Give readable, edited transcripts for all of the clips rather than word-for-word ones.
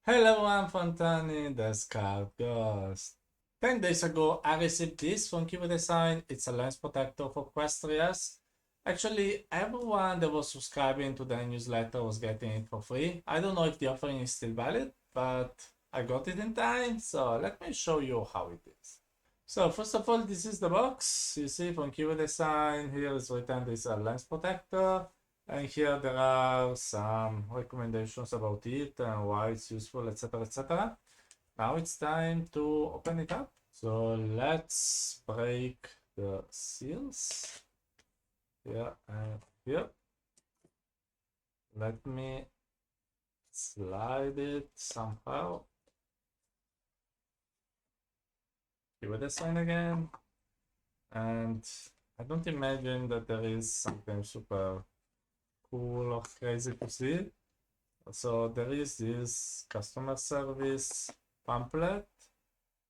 Hello everyone, Fontani, the Scout Ghost. 10 days ago, I received this from Kiwi Design. It's a lens protector for Quest. Actually, everyone that was subscribing to the newsletter was getting it for free. I don't know if the offering is still valid, but I got it in time, so let me show you how it is. So first of all, this is the box. You see from Kiwi Design, here is written this is a lens protector. And here there are some recommendations about it and why it's useful, etc. etc. Now it's time to open it up. So let's break the seals here and here. Let me slide it somehow. Give it a sign again. And I don't imagine that there is something super cool or crazy to see. So there is this customer service pamphlet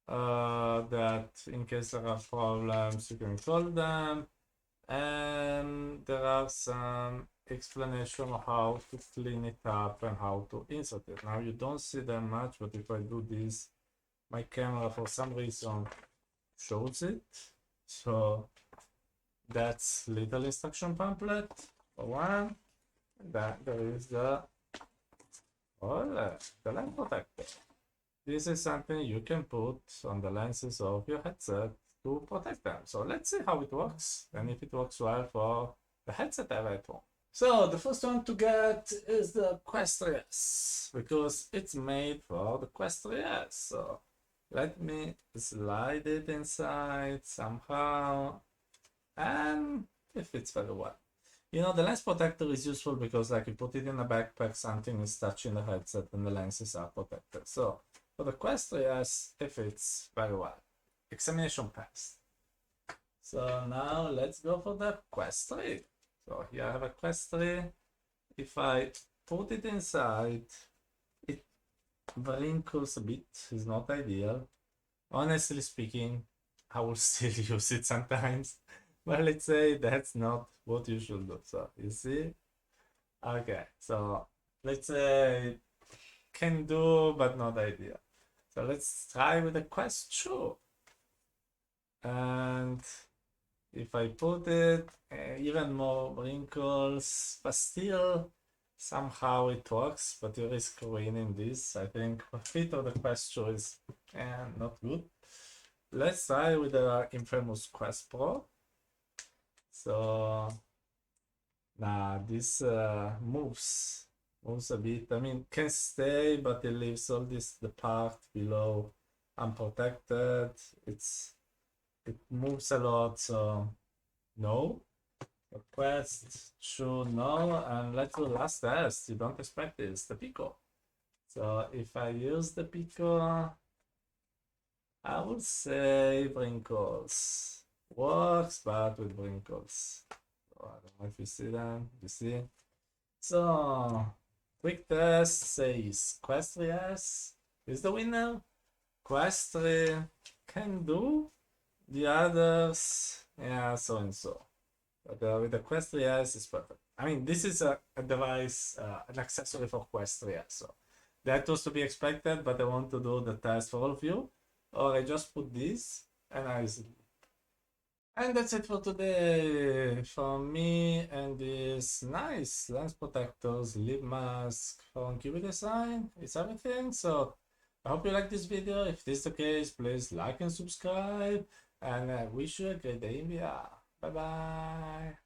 that in case there are problems you can call them, and there are some explanation of how to clean it up and how to insert it. Now you don't see them much, but if I do this, my camera for some reason shows it. So that's little instruction pamphlet for one. And then there is the lens protector. This is something you can put on the lenses of your headset to protect them. So let's see how it works and if it works well for the headset I have at home. So the first one to get is the Quest 3S because it's made for the Quest 3S. So let me slide it inside somehow, and it fits very well. You know, the lens protector is useful because like you put it in a backpack, something is touching the headset and the lenses are protected. So for the Quest 3S, it fits very well. Examination passed. So now let's go for the Quest 3. So here I have a Quest 3. If I put it inside, it wrinkles a bit, it's not ideal. Honestly speaking, I will still use it sometimes. But let's say that's not what you should do. So you see? Okay, so let's say can do, but not ideal. So let's try with the Quest 2. And if I put it, even more wrinkles, but still somehow it works, but you risk ruining this. I think the fit of the Quest 2 is not good. Let's try with the infamous Quest Pro. So now this moves a bit. I mean, can stay, but it leaves all this the part below unprotected. It moves a lot, so no. Request should no, and let's do last test. You don't expect this, the Pico. So if I use the Pico, I would say wrinkles. Works, but with wrinkles. So I don't know if you see them. You see? So quick test says Quest 3S is the winner. Quest 3 can do. The others, yeah, so and so. But with the Quest 3S, it's perfect. I mean, this is a device, an accessory for Quest 3S. So that was to be expected, but I want to do the test for all of you. Or I just put this and I use it. And that's it for today. From me and this nice lens protectors, lip mask from Kiwi Design. It's everything. So I hope you like this video. If this is the case, please like and subscribe. And I wish you a great day in VR. Bye bye.